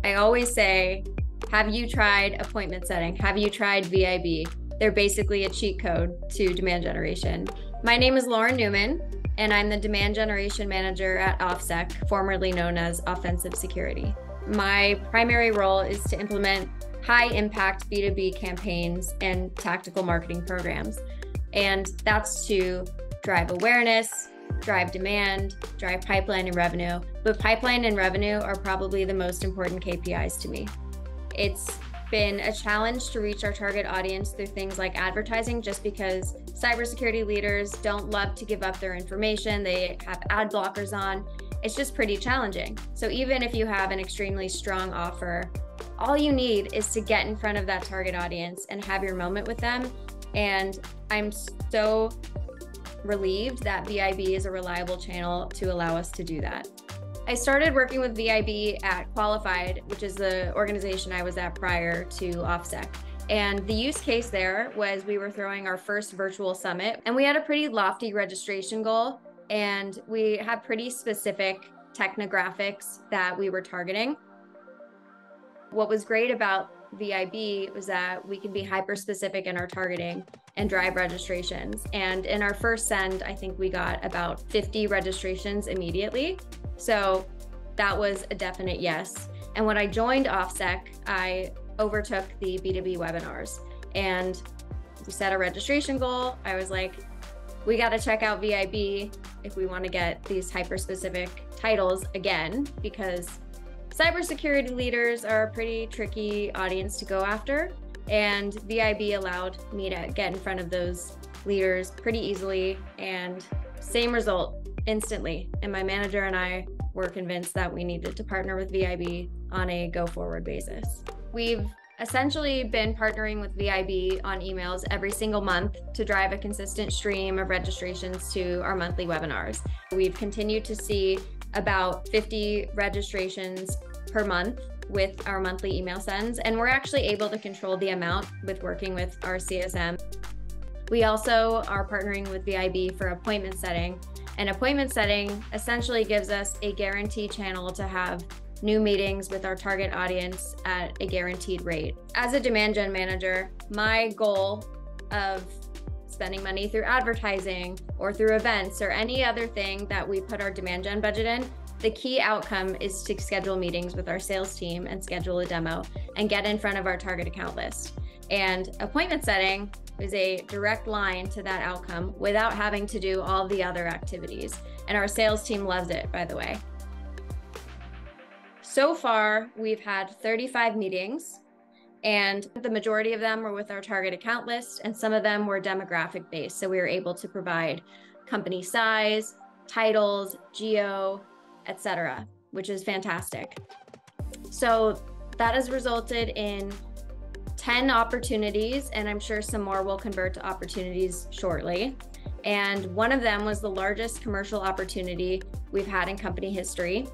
I always say, have you tried appointment setting? Have you tried ViB? They're basically a cheat code to demand generation. My name is Lauren Newman, and I'm the demand generation manager at OffSec, formerly known as Offensive Security. My primary role is to implement high-impact B2B campaigns and tactical marketing programs. And that's to drive awareness, drive demand, drive pipeline and revenue. But pipeline and revenue are probably the most important KPIs to me. It's been a challenge to reach our target audience through things like advertising, just because cybersecurity leaders don't love to give up their information. They have ad blockers on. It's just pretty challenging. So even if you have an extremely strong offer, all you need is to get in front of that target audience and have your moment with them. And I'm so relieved that ViB is a reliable channel to allow us to do that. I started working with ViB at Qualified, which is the organization I was at prior to OffSec. And the use case there was we were throwing our first virtual summit, and we had a pretty lofty registration goal, and we had pretty specific technographics that we were targeting. What was great about ViB was that we can be hyper-specific in our targeting and drive registrations. And in our first send, I think we got about 50 registrations immediately. So that was a definite yes. And when I joined OffSec, I overtook the B2B webinars, and we set a registration goal. I was like, we got to check out ViB if we want to get these hyper-specific titles again, because cybersecurity leaders are a pretty tricky audience to go after, and ViB allowed me to get in front of those leaders pretty easily, and same result instantly. And my manager and I were convinced that we needed to partner with ViB on a go-forward basis. We've essentially been partnering with ViB on emails every single month to drive a consistent stream of registrations to our monthly webinars. We've continued to see about 50 registrations per month with our monthly email sends, and we're actually able to control the amount with working with our CSM. We also are partnering with ViB for appointment setting, and appointment setting essentially gives us a guaranteed channel to have new meetings with our target audience at a guaranteed rate. As a demand gen manager, my goal of spending money through advertising or through events or any other thing that we put our demand gen budget in, the key outcome is to schedule meetings with our sales team and schedule a demo and get in front of our target account list. And appointment setting is a direct line to that outcome without having to do all the other activities. And our sales team loves it, by the way. So far, we've had 35 meetings, and the majority of them were with our target account list, and some of them were demographic based. So we were able to provide company size, titles, geo, etc., which is fantastic. So that has resulted in 10 opportunities, and I'm sure some more will convert to opportunities shortly. And one of them was the largest commercial opportunity we've had in company history.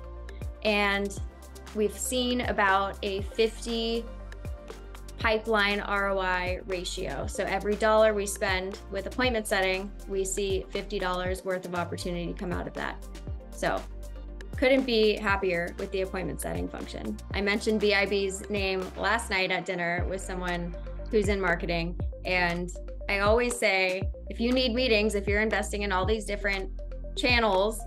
And we've seen about a 50 pipeline ROI ratio. So every dollar we spend with appointment setting, we see $50 worth of opportunity come out of that. So couldn't be happier with the appointment setting function. I mentioned ViB's name last night at dinner with someone who's in marketing. And I always say, if you need meetings, if you're investing in all these different channels,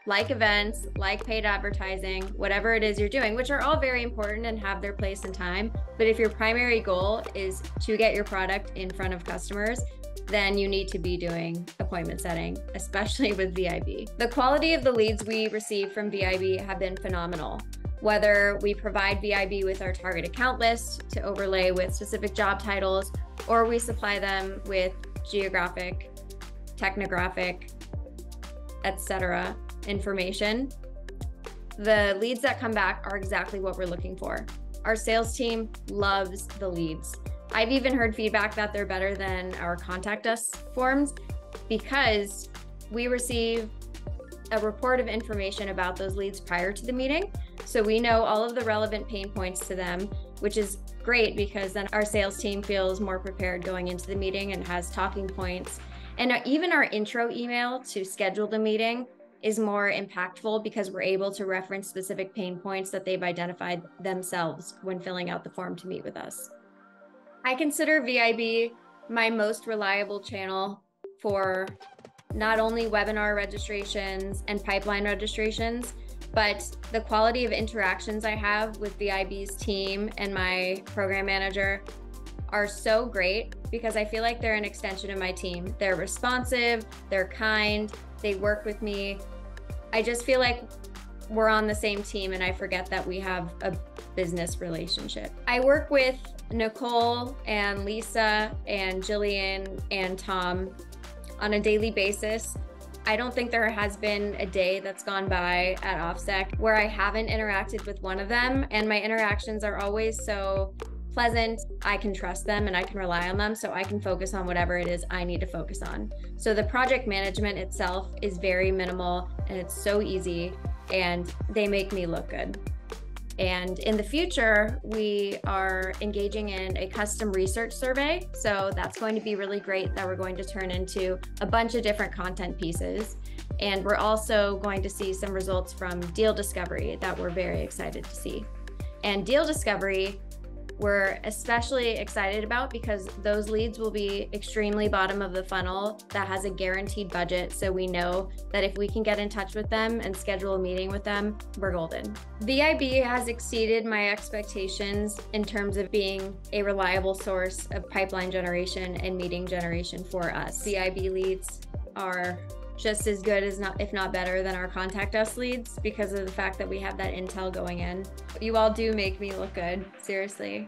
like events, like paid advertising, whatever it is you're doing, which are all very important and have their place and time. But if your primary goal is to get your product in front of customers, then you need to be doing appointment setting, especially with ViB. The quality of the leads we receive from ViB have been phenomenal. Whether we provide ViB with our target account list to overlay with specific job titles, or we supply them with geographic, technographic, etc. information, the leads that come back are exactly what we're looking for. Our sales team loves the leads. I've even heard feedback that they're better than our contact us forms, because we receive a report of information about those leads prior to the meeting. So we know all of the relevant pain points to them, which is great, because then our sales team feels more prepared going into the meeting and has talking points. And even our intro email to schedule the meeting is more impactful because we're able to reference specific pain points that they've identified themselves when filling out the form to meet with us. I consider ViB my most reliable channel for not only webinar registrations and pipeline registrations, but the quality of interactions I have with ViB's team and my program manager are so great because I feel like they're an extension of my team. They're responsive, they're kind, they work with me. I just feel like we're on the same team and I forget that we have a business relationship. I work with Nicole and Lisa and Jillian and Tom on a daily basis. I don't think there has been a day that's gone by at OffSec where I haven't interacted with one of them, and my interactions are always so pleasant. I can trust them and I can rely on them, so I can focus on whatever it is I need to focus on. So the project management itself is very minimal and it's so easy, and they make me look good. And in the future, we are engaging in a custom research survey. So that's going to be really great that we're going to turn into a bunch of different content pieces. And we're also going to see some results from deal discovery that we're very excited to see. And deal discovery, we're especially excited about because those leads will be extremely bottom of the funnel that has a guaranteed budget. So we know that if we can get in touch with them and schedule a meeting with them, we're golden. ViB has exceeded my expectations in terms of being a reliable source of pipeline generation and meeting generation for us. ViB leads are just as good as if not better than our contact us leads because of the fact that we have that intel going in. You all do make me look good, seriously.